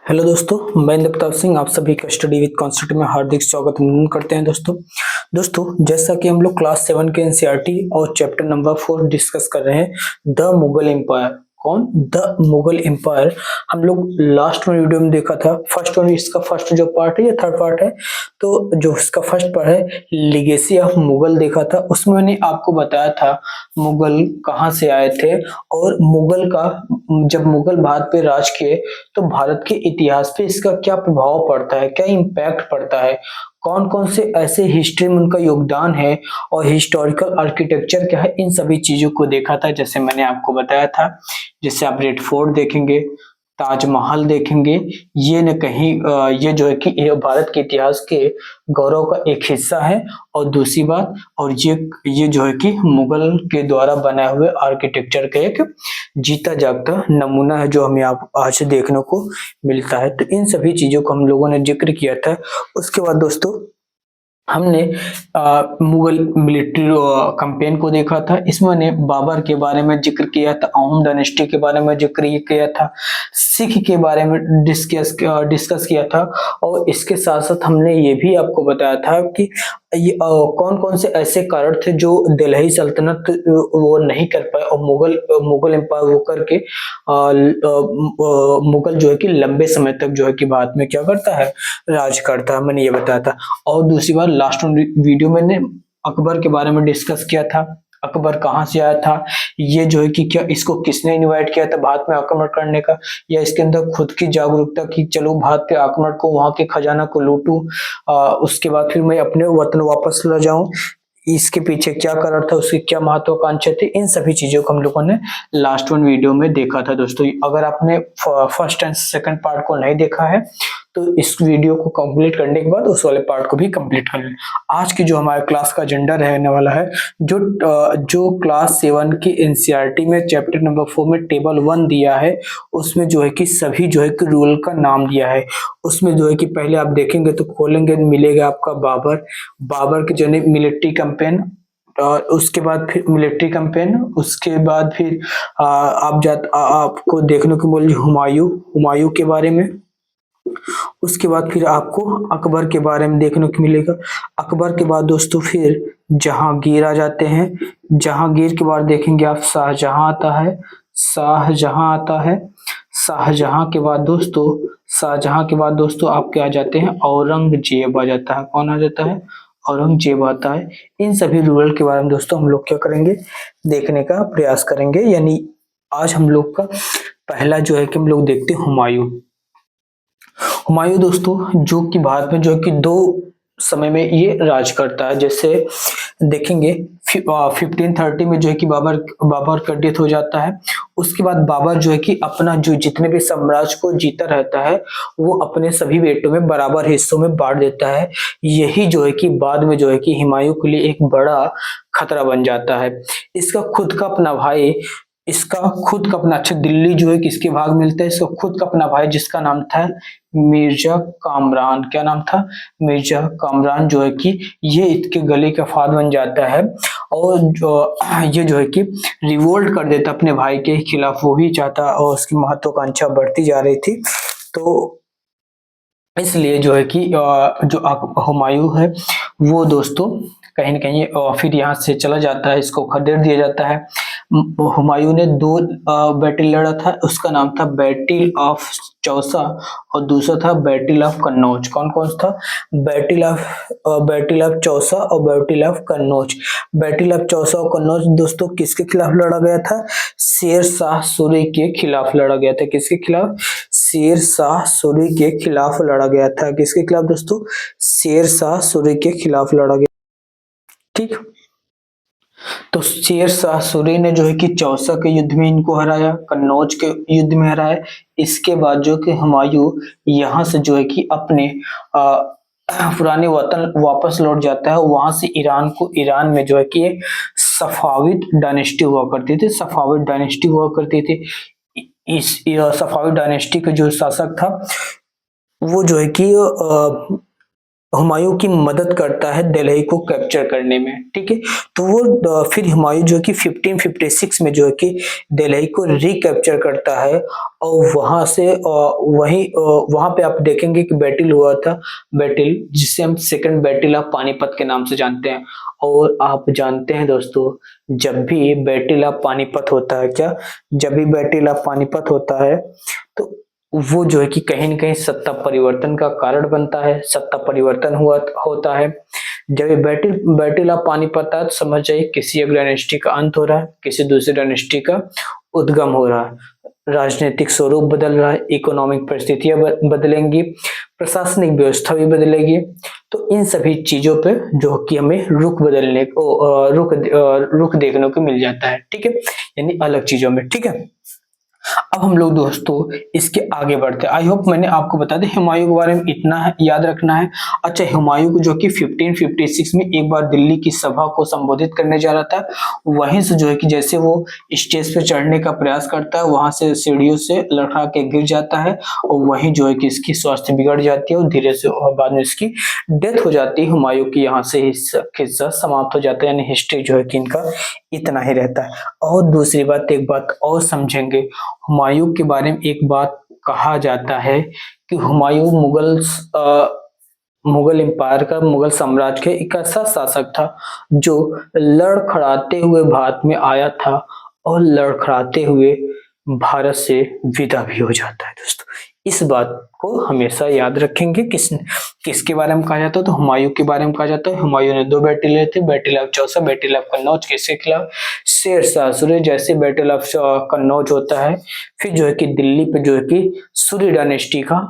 Hello दोस्तों, मैं इंद्रप्रताप सिंह आप सभी का स्टडी विद कॉन्सेप्ट में हार्दिक स्वागत करते हैं। दोस्तों जैसा कि हम लोग क्लास 7 के एनसीईआरटी और चैप्टर नंबर 4 डिस्कस कर रहे हैं द मुगल एम्पायर। कौन? The Mughal empire. हम लोग लास्ट में वीडियो में देखा था फर्स्ट वन, इसका फर्स्ट जो पार्ट है या थर्ड पार्ट है, तो जो इसका फर्स्ट पार्ट है लिगेसी ऑफ मुगल देखा था। उसमें मैंने आपको बताया था मुगल कहाँ से आए थे और मुगल का जब मुगल भारत पे राज किए तो भारत के इतिहास पे इसका क्या प्रभाव पड़ता है, क्या इम्पैक्ट पड़ता है, कौन कौन से ऐसे हिस्ट्री में उनका योगदान है और हिस्टोरिकल आर्किटेक्चर क्या है, इन सभी चीजों को देखा था। जैसे मैंने आपको बताया था, जैसे आप रेड फोर्ट देखेंगे, ताजमहल देखेंगे, ये न कहीं ये जो है कि ये भारत के इतिहास के गौरव का एक हिस्सा है। और दूसरी बात, और ये जो है कि मुगल के द्वारा बनाए हुए आर्किटेक्चर का एक जीता जागता नमूना है जो हमें आज देखने को मिलता है। तो इन सभी चीजों को हम लोगों ने जिक्र किया था। उसके बाद दोस्तों हमने मुगल मिलिट्री कैंपेन को देखा था। इसमें ने बाबर के बारे में जिक्र किया था, अहोम डायनेस्टी के बारे में जिक्र किया था, सिख के बारे में डिस्कस किया था। और इसके साथ साथ हमने ये भी आपको बताया था कि ये कौन कौन से ऐसे कारण थे जो दिल्ली सल्तनत वो नहीं कर पाए और मुगल एम्पायर वो करके मुगल जो है कि लंबे समय तक जो है कि भारत में क्या करता है, राज करता है। मैंने ये बताया था। और दूसरी बात, लास्ट वीडियो मैंने अकबर के बारे में डिस्कस किया था। अकबर कहाँ से आया था, ये जो है कि क्या इसको किसने इनवाइट किया था भारत में आक्रमण करने का, या इसके अंदर खुद की जागरूकता की चलो भारत पे आक्रमण को, वहां के खजाना को लूटूं, उसके बाद फिर मैं अपने वतन वापस ल जाऊं, इसके पीछे क्या कारण था, उसकी क्या महत्वाकांक्षा थी। इन सभी चीजों को हम लोगों ने लास्ट वन वीडियो में देखा था। दोस्तों अगर आपने फर्स्ट एंड सेकंड पार्ट को नहीं देखा है तो इस वीडियो को कंप्लीट करने के बाद उस वाले पार्ट को भी कंप्लीट कर लें। आज की जो हमारे क्लास का एजेंडा रहने वाला है, जो क्लास 7 की एनसीईआरटी में चैप्टर नंबर 4 में टेबल 1 दिया है, उसमें जो है कि सभी जो है कि रूल का नाम दिया है। उसमें जो है कि पहले आप देखेंगे तो खोलेंगे मिलेगा आपका बाबर के जो मिलिट्री कैंपेन, और उसके बाद फिर मिलिट्री कैंपेन, उसके बाद फिर आपको देखने को मिल हुमायूं के बारे में। उसके बाद फिर आपको अकबर के बारे में देखने को मिलेगा। अकबर के बाद दोस्तों फिर जहांगीर आ जाते हैं। जहांगीर के बाद देखेंगे आप शाहजहां आता है। शाहजहां के बाद दोस्तों आपके आ जाते हैं औरंगजेब आ जाता है। कौन आ जाता है? औरंगजेब आता है। इन सभी रूरल के बारे में दोस्तों हम लोग क्या करेंगे, देखने का प्रयास करेंगे। यानी आज हम लोग का पहला जो है कि हम लोग देखते हैं हुमायूं दोस्तों, जो कि भारत में जो है कि 2 समय में ये राज करता है। जैसे देखेंगे 1530 में जो है कि बाबर का डेथ हो जाता है। उसके बाद बाबर जो है कि अपना जो जितने भी साम्राज्य को जीता रहता है वो अपने सभी बेटों में बराबर हिस्सों में बांट देता है। यही जो है कि बाद में जो है कि हुमायूं के लिए एक बड़ा खतरा बन जाता है। इसका खुद का अपना अच्छा दिल्ली जो है किसके भाग मिलता है, इसका खुद का अपना भाई जिसका नाम था मिर्जा कामरान। क्या नाम था? मिर्जा कामरान। जो है कि ये इसके गले का फाद बन जाता है और ये जो है कि रिवोल्ट कर देता अपने भाई के खिलाफ। वो ही चाहता और उसकी महत्वाकांक्षा बढ़ती जा रही थी। तो इसलिए जो है कि जो हुमायूं है वो दोस्तों कहीं ना कहीं फिर यहाँ से चला जाता है, इसको खदेड़ दिया जाता है। हुमायूं ने 2 बैटल लड़ा था। उसका नाम था बैटल ऑफ चौसा और दूसरा था बैटल ऑफ कन्नौज। कौन कौन था? बैटल ऑफ चौसा और battle of Kannauj. Battle of Chausa और कन्नौज दोस्तों किसके खिलाफ लड़ा गया था? शेर शाह सूरी के खिलाफ लड़ा गया था। किसके खिलाफ? शेर शाह सूरी के खिलाफ लड़ा गया था। किसके खिलाफ दोस्तों? शेर शाह सूरी के खिलाफ लड़ा गया। ठीक, तो शेर शाह सूरी ने जो है कि चौसा के युद्ध में इनको हराया, कन्नौज के युद्ध में हराया। इसके बाद जो कि हुमायूं यहाँ से जो है कि अपने पुराने वतन वापस लौट जाता है। वहां से ईरान में जो है कि एक सफाविद डायनेस्टी हुआ करती थी। इस सफाविद डायनेस्टी का जो शासक था वो जो है कि हुमायूं की मदद करता है दिल्ली को कैप्चर करने में, ठीक है। तो वो फिर हुमायूं जो है कि 1556 में जो है कि दिल्ली को रिकैप्चर करता है और वहां से वहां पे आप देखेंगे कि बैटल हुआ था, बैटल जिसे हम सेकंड बैटल ऑफ पानीपत के नाम से जानते हैं। और आप जानते हैं दोस्तों, जब भी बैटल ऑफ पानीपत होता है, क्या जब भी बैटल ऑफ पानीपत होता है तो वो जो है कि कहीं न कहीं सत्ता परिवर्तन का कारण बनता है, सत्ता परिवर्तन हुआ होता है। जब ये बैटल बैटल ऑफ पानीपत आता है तो समझ जाइए किसी एक डायनेस्टी का अंत हो रहा है, किसी दूसरी डायनेस्टी का उद्गम हो रहा है। राजनीतिक स्वरूप बदल रहा है, इकोनॉमिक परिस्थितियां बदलेंगी, प्रशासनिक व्यवस्था भी बदलेगी। तो इन सभी चीजों पे जो कि हमें रुख देखने को मिल जाता है, ठीक है, यानी अलग चीजों में, ठीक है। अब हम लोग दोस्तों इसके आगे बढ़ते हैं। आई होप मैंने आपको बता दिया हुमायूं के बारे में इतना है, याद रखना है। अच्छा, हुमायूं को जो कि 1556 में एक बार दिल्ली की सभा को संबोधित करने जा रहा था, वहीं से जो है कि जैसे वो स्टेज पे चढ़ने का प्रयास करता है, वहां से सीढ़ियों से लड़खड़ा के गिर जाता है और वहीं जो है कि इसकी स्वास्थ्य बिगड़ जाती है और धीरे से और बाद में इसकी डेथ हो जाती है। हुमायूं की यहाँ से किस्सा समाप्त हो जाता है, यानी हिस्ट्री जो है कि इनका इतना ही रहता है। और दूसरी बात, एक बात और समझेंगे, हुमायूं के बारे में एक बात कहा जाता है कि हुमायूं मुगल एम्पायर का, मुगल साम्राज्य का एक ऐसा शासक था जो लड़खड़ाते हुए भारत में आया था और लड़खड़ाते हुए भारत से विदा भी हो जाता है दोस्तों। इस बात को हमेशा याद रखेंगे। किसके बारे में कहा जाता है, तो हुमायूं के बारे में कहा जाता है। हुमायूं ने 2 बैटल लिए थे, battle of Chausa, battle of Kannauj. किसके खिलाफ? शेर शाह सूरी। जैसे बैटल ऑफ कन्नौज होता है, फिर जो है कि दिल्ली पे जो है कि सूरी डायनेस्टी का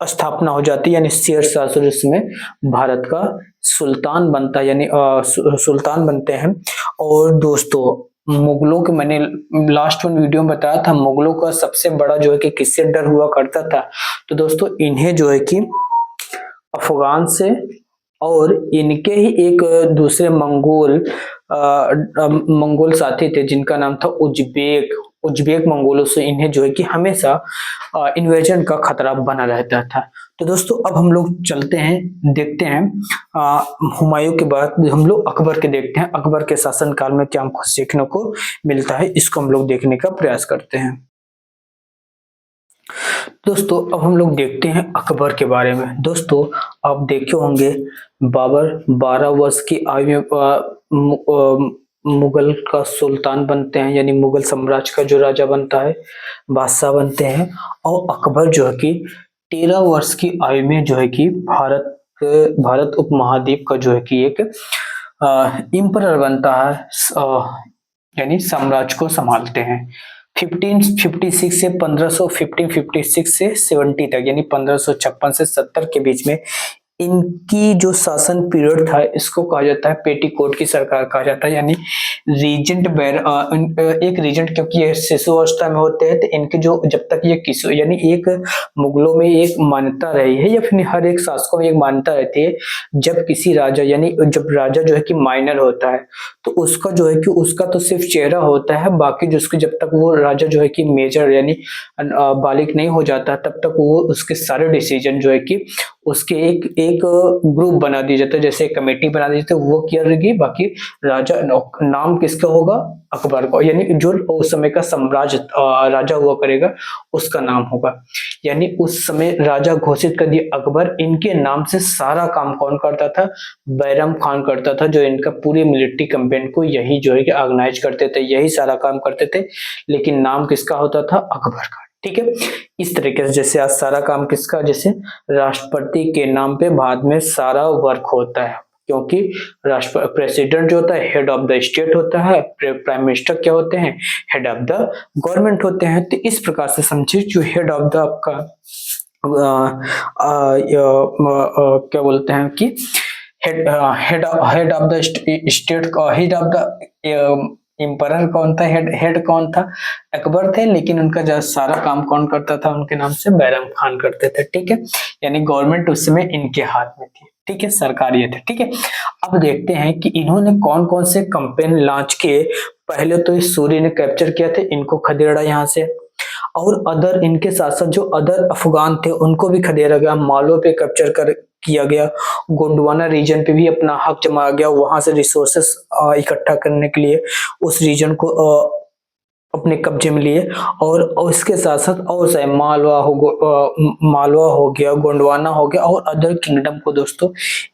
स्थापना हो जाती है, यानी शेर शाह सूरी इसमें भारत का सुल्तान बनता है, यानी सुल्तान बनते हैं। और दोस्तों, मुगलों के, मैंने लास्ट वन वीडियो में बताया था, मुगलों का सबसे बड़ा जो है कि किससे डर हुआ करता था, तो दोस्तों इन्हें जो है कि अफगान से और इनके ही एक दूसरे मंगोल साथी थे जिनका नाम था उज्बेक। उज्बेक मंगोलों से इन्हें जो है कि हमेशा इन्वेजन का खतरा बना रहता था। तो दोस्तों अब हम लोग चलते हैं, देखते हैं हुमायूं के बाद हम लोग अकबर के देखते हैं। अकबर के शासन काल में क्या हमको सीखने को मिलता है, इसको हम लोग देखने का प्रयास करते हैं। दोस्तों अब हम लोग देखते हैं अकबर के बारे में। दोस्तों आप देखे होंगे, बाबर 12 वर्ष की आयु में मुगल का सुल्तान बनते हैं, यानी मुगल साम्राज्य का जो राजा बनता है, बादशाह बनते हैं। और अकबर जो है कि 13 वर्ष की आयु में जो है कि भारत उपमहाद्वीप का जो है कि एक इम्परर बनता है, यानी साम्राज्य को संभालते हैं। 1556 से 1556 से 70 तक, यानी 1556 से 70 के बीच में इनकी जो शासन पीरियड था, इसको कहा जाता है पेटीकोट की सरकार कहा जाता है, यानी रीजेंट एक रीजेंट, क्योंकि ये शिशु अवस्था में होते हैं, तो इनके जो जब तक ये किशोर, यानी एक मुगलों में एक मान्यता रही है या फिर हर एक शासकों में एक मान्यता रहती है, जब किसी राजा, यानी जब राजा जो है कि माइनर होता है तो उसका जो है कि उसका तो सिर्फ चेहरा होता है, बाकी जो उसके, जब तक वो राजा जो है कि मेजर यानी बालिक नहीं हो जाता तब तक वो उसके सारे डिसीजन जो है कि उसके एक ग्रुप बना दिया जाता है, जैसे कमेटी बना दी जाती है, वो किया रहेगी। बाकी राजा नाम किसका होगा? अकबर का, यानी जो उस समय का साम्राज्य राजा हुआ करेगा उसका नाम होगा। यानी उस समय राजा घोषित कर दिया अकबर। इनके नाम से सारा काम कौन करता था? बैरम खान करता था, जो इनका पूरी मिलिट्री कैंपेन को यही जो है कि ऑर्गेनाइज करते थे, यही सारा काम करते थे, लेकिन नाम किसका होता था? अकबर का, ठीक है। इस तरीके से जैसे आज सारा काम किसका, जैसे राष्ट्रपति के नाम पे बाद में सारा वर्क होता है, क्योंकि राष्ट्र प्रेसिडेंट जो होता है हेड ऑफ द स्टेट होता है, प्राइम मिनिस्टर क्या होते हैं? हेड ऑफ द गवर्नमेंट होते हैं। तो इस प्रकार से समझिए, जो हेड ऑफ द आपका क्या बोलते हैं कि head of the state, head of the emperor कौन था? हेड कौन था? अकबर थे, लेकिन उनका जो सारा काम कौन करता था? उनके नाम से बैरम खान करते थे, ठीक है। यानी गवर्नमेंट उस समय इनके हाथ में थी, ठीक है, सरकार ये थे, ठीक है। अब देखते हैं कि इन्होंने कौन कौन से कैंपेन लॉन्च किए। पहले तो इस सूर्य ने कैप्चर किया था, इनको खदेड़ा यहाँ से। और अदर इनके साथ साथ जो अदर अफगान थे उनको भी खदेड़ा गया, मालवा पे कैप्चर कर किया गया, गोंडवाना रीजन पे भी अपना हक जमाया गया, वहां से रिसोर्सेस इकट्ठा करने के लिए उस रीजन को अपने कब्जे में लिए। और इसके साथ साथ और से मालवा हो गया, गोंडवाना हो गया और अदर किंगडम को दोस्तों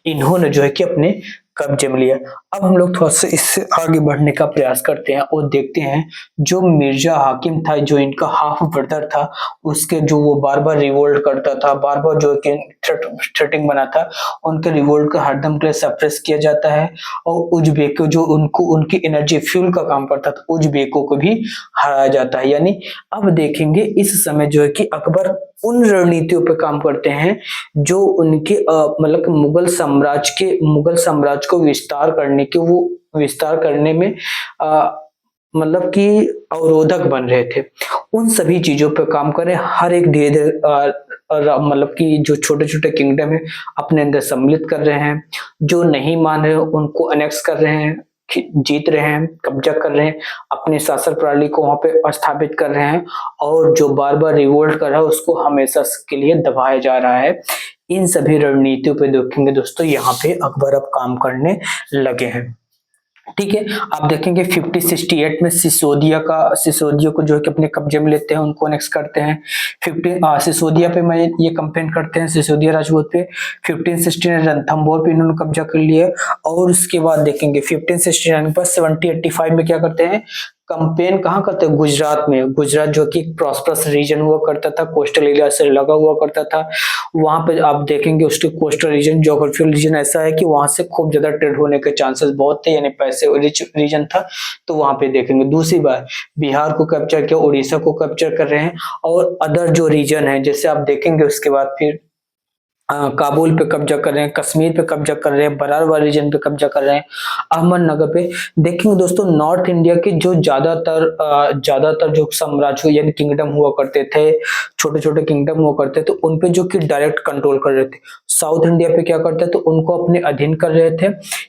इन्होंने जो है कि अपने कब्जे में लिया। अब हम लोग थोड़ा सा इससे आगे बढ़ने का प्रयास करते हैं और देखते हैं जो मिर्जा हाकिम था, जो इनका हाफ ब्रदर था, उसके जो वो बार बार रिवोल्ट करता था, बार बार जो थ्रेटिंग बना था, उनके रिवोल्ट को हरदम के लिए सप्रेस किया जाता है। और उज्बेको जो उनको उनकी एनर्जी फ्यूल का काम करता था, उज्बेको को भी हराया जाता है। यानी अब देखेंगे इस समय जो है कि अकबर उन रणनीतियों पे काम करते हैं जो उनके मतलब मुगल साम्राज्य को विस्तार करने में मतलब कि अवरोधक बन रहे थे। उन सभी चीजों पे काम कर रहे हैं, हर एक धीरे धीरे मतलब कि जो छोटे छोटे किंगडम है अपने अंदर सम्मिलित कर रहे हैं, जो नहीं मान रहे उनको अनेक्स कर रहे हैं, जीत रहे हैं, कब्जा कर रहे हैं, अपनी शासन प्रणाली को वहां पे स्थापित कर रहे हैं, और जो बार बार रिवोल्ट कर रहा है उसको हमेशा के लिए दबाया जा रहा है। इन सभी रणनीतियों पे देखेंगे दोस्तों, यहाँ पे अकबर अब काम करने लगे हैं। ठीक है, आप देखेंगे 5068 में सिसोदिया को जो है कि अपने कब्जे में लेते हैं, उनको नेक्स्ट करते हैं। सिसोदिया पे मैं ये कंप्लेन करते हैं, सिसोदिया राजपूत पे। 1569 रणथंभौर पे इन्होंने कब्जा कर लिया। और उसके बाद देखेंगे 1569 पर 7085 में क्या करते हैं, कंपेन कहाँ करते हैं, गुजरात में। गुजरात जो कि एक प्रॉस्परस रीजन हुआ करता था, कोस्टल एरिया से लगा हुआ करता था। वहां पे आप देखेंगे उसके कोस्टल रीजन, ज्योग्राफिकल रीजन ऐसा है कि वहां से खूब ज्यादा ट्रेड होने के चांसेस बहुत थे, यानी पैसे रिच रीजन था। तो वहां पे देखेंगे दूसरी बार बिहार को कैप्चर किया, उड़ीसा को कैप्चर कर रहे हैं, और अदर जो रीजन है जैसे आप देखेंगे उसके बाद फिर काबुल पे कब्जा कर रहे हैं, कश्मीर पे कब्जा कर रहे हैं, बरारवाल रीजन पे कब्जा कर रहे हैं, अहमदनगर पे। देखेंगे दोस्तों नॉर्थ इंडिया के जो ज्यादातर जो साम्राज्य यानी किंगडम हुआ करते थे, छोटे छोटे किंगडम हुआ करते थे, उन पे जो कि डायरेक्ट कंट्रोल कर रहे थे। साउथ इंडिया पे क्या करते थे, उनको अपने अधीन कर रहे थे।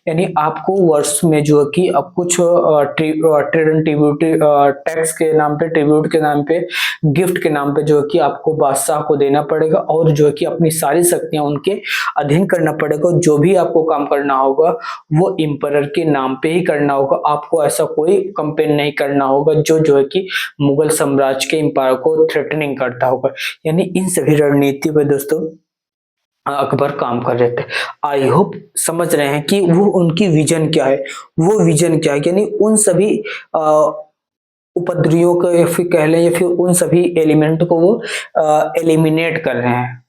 यानी आपको वर्ष में जो है कि अब कुछ ट्रेड एंड ट्रिब्यूट टैक्स के नाम पे, ट्रिब्यूट के नाम पे, गिफ्ट के नाम पे जो है कि आपको बादशाह को देना पड़ेगा, और जो है कि अपनी सारी शक्तियां उनके अधीन करना पड़ेगा। जो भी आपको काम करना होगा वो एम्परर के नाम पे ही करना होगा, आपको ऐसा कोई कंपेन नहीं करना होगा जो है कि मुगल साम्राज्य के एम्पायर को थ्रेटनिंग करता होगा। यानी इन सभी रणनीति पे दोस्तों अकबर काम कर रहे थे। आई होप समझ रहे हैं कि वो उनकी विजन क्या है, वो विजन क्या है। यानी उन सभी उपद्रवियों को या फिर कह लें या फिर उन सभी एलिमेंट को वो एलिमिनेट कर रहे हैं,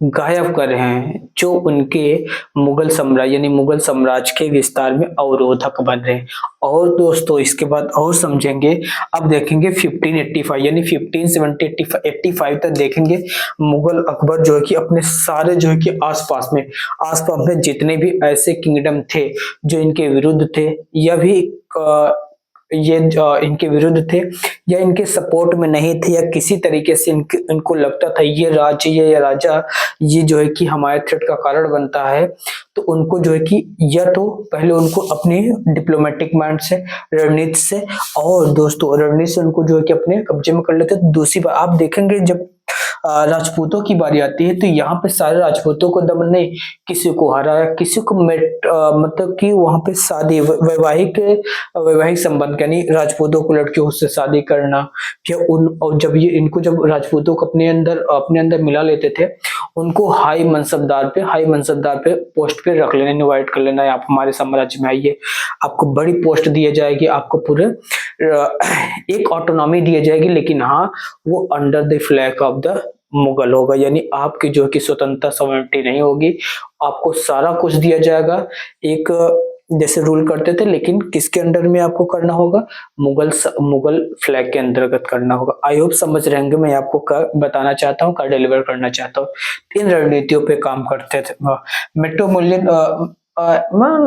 गायब कर रहे हैं, जो उनके मुगल साम्राज्य यानी मुगल साम्राज्य के विस्तार में अवरोधक बन रहे हैं। और दोस्तों इसके बाद और समझेंगे, अब देखेंगे 1585 यानी 1570 85 तक देखेंगे मुगल अकबर जो है कि अपने सारे जो है कि आसपास में जितने भी ऐसे किंगडम थे जो इनके विरुद्ध थे या भी इनके विरुद्ध थे या इनके सपोर्ट में नहीं थे, या किसी तरीके से इनको लगता था ये राज्य ये राजा ये जो है कि हमारे थ्रेट का कारण बनता है, तो उनको जो है कि या तो पहले उनको अपने डिप्लोमेटिक माइंड से, रणनीति से, और दोस्तों रणनीति से उनको जो है कि अपने कब्जे में कर लेते। दूसरी बात आप देखेंगे जब राजपूतों की बारी आती है तो यहाँ पे सारे राजपूतों को दमन नहीं, किसी को हराया, किसी को मतलब कि वहां पे शादी वैवाहिक संबंध यानी राजपूतों को लड़कियों से शादी करना, या और जब जब राजपूतों को अपने अंदर मिला लेते थे, उनको हाई मनसबदार पे पोस्ट पे रख लेना, इनवाइट कर लेना, आप हमारे साम्राज्य में आइए, आपको बड़ी पोस्ट दी जाएगी, आपको पूरे एक ऑटोनॉमी दी जाएगी, लेकिन हाँ वो under the flag of the Mughal होगा। यानी आपकी जो कि स्वतंत्रता सॉवरेनिटी नहीं होगी, आपको सारा कुछ दिया जाएगा, एक जैसे रूल करते थे, लेकिन किसके अंडर में आपको करना होगा, मुगल फ्लैग के अंतर्गत करना होगा। आई होप समझ रहे होंगे मैं आपको क्या बताना चाहता हूँ, क्या डिलीवर करना चाहता हूँ। इन रणनीतियों पे काम करते थे मेट्रोपोलियन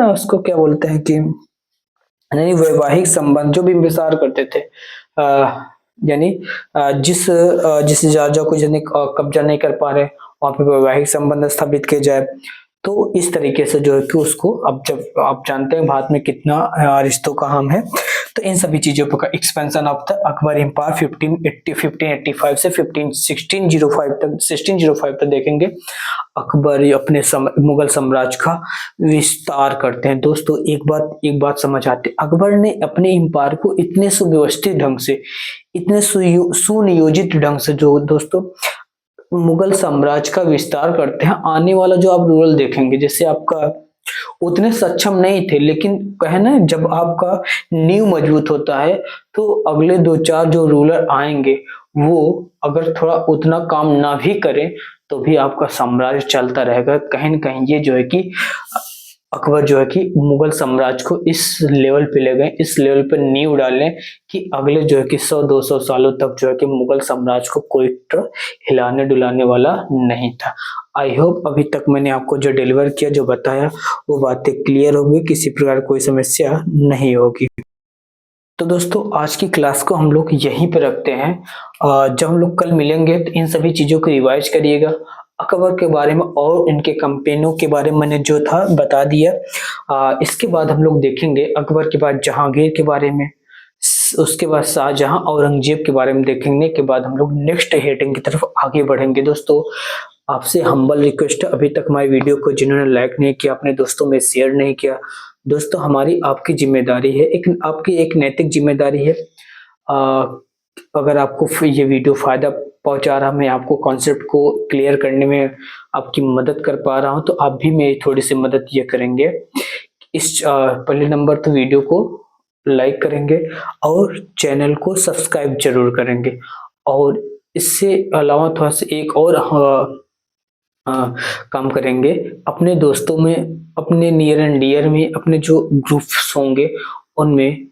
उसको क्या बोलते हैं कि यानी वैवाहिक संबंध जो भी विस्तार करते थे, यानी जिस राजा को जिन्हें कब्जा नहीं कर पा रहे वहां पे वैवाहिक संबंध स्थापित किए जाए। तो इस तरीके से जो है कि उसको, अब जब आप जानते हैं भारत में कितना रिश्तों का हम है, तो इन सभी चीजों पर expansion of the Akbar empire 1585 से 1605 तक देखेंगे। अकबर अपने मुगल साम्राज्य का विस्तार करते हैं। दोस्तों एक बात समझ आती है, अकबर ने अपने एम्पायर को इतने सुव्यवस्थित ढंग से, इतने सुनियोजित ढंग से जो दोस्तों मुगल साम्राज्य का विस्तार करते हैं। आने वाला जो आप रूरल देखेंगे, जैसे आपका उतने सक्षम नहीं थे, लेकिन कहना जब आपका नींव मजबूत होता है तो अगले 2-4 जो रूलर आएंगे वो अगर थोड़ा उतना काम ना भी करें तो भी आपका साम्राज्य चलता रहेगा। कहीं न कहीं ये जो है कि अकबर जो है कि मुगल साम्राज्य को इस लेवल पे ले गए, इस लेवल पे नींव डाले कि अगले जो है कि 100-200 सालों तक जो है कि मुगल साम्राज्य को कोई हिलाने डुलाने वाला नहीं था। आई होप अभी तक मैंने आपको जो डिलीवर किया, जो बताया, वो बातें क्लियर होगी, किसी प्रकार कोई समस्या नहीं होगी। तो दोस्तों आज की क्लास को हम लोग यहीं पे रखते हैं। जब हम लोग कल मिलेंगे तो इन सभी चीजों को रिवाइज करिएगा। अकबर के बारे में और इनके कंपेनों के बारे में मैंने जो था बता दिया। इसके बाद हम लोग देखेंगे अकबर के बाद जहांगीर के बारे में, उसके बाद शाहजहां औरंगजेब के बारे में देखेंगे। के बाद हम लोग नेक्स्ट हेडिंग की तरफ आगे बढ़ेंगे। दोस्तों आपसे हम्बल रिक्वेस्ट है, अभी तक हमारी वीडियो को जिन्होंने लाइक नहीं किया, अपने दोस्तों में शेयर नहीं किया, दोस्तों हमारी आपकी जिम्मेदारी है, आपकी एक नैतिक जिम्मेदारी है। अगर आपको ये वीडियो फायदा पहुंचा रहा, मैं आपको कॉन्सेप्ट को क्लियर करने में आपकी मदद कर पा रहा हूं, तो आप भी मेरी थोड़ी सी मदद ये करेंगे। इस पहले नंबर तो वीडियो को लाइक करेंगे और चैनल को सब्सक्राइब जरूर करेंगे। और इससे अलावा थोड़ा सा एक और काम करेंगे, अपने दोस्तों में, अपने नियर एंड डियर में, अपने जो ग्रुप्स होंगे उनमें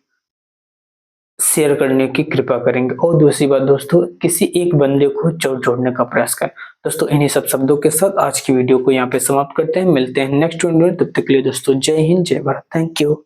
शेयर करने की कृपा करेंगे। और दूसरी बात दोस्तों, किसी एक बंदे को जोड़ने का प्रयास करें। दोस्तों इन्हीं सब शब्दों के साथ आज की वीडियो को यहाँ पे समाप्त करते हैं। मिलते हैं नेक्स्ट वीडियो में, तब तक के लिए दोस्तों जय हिंद, जय भारत, थैंक यू।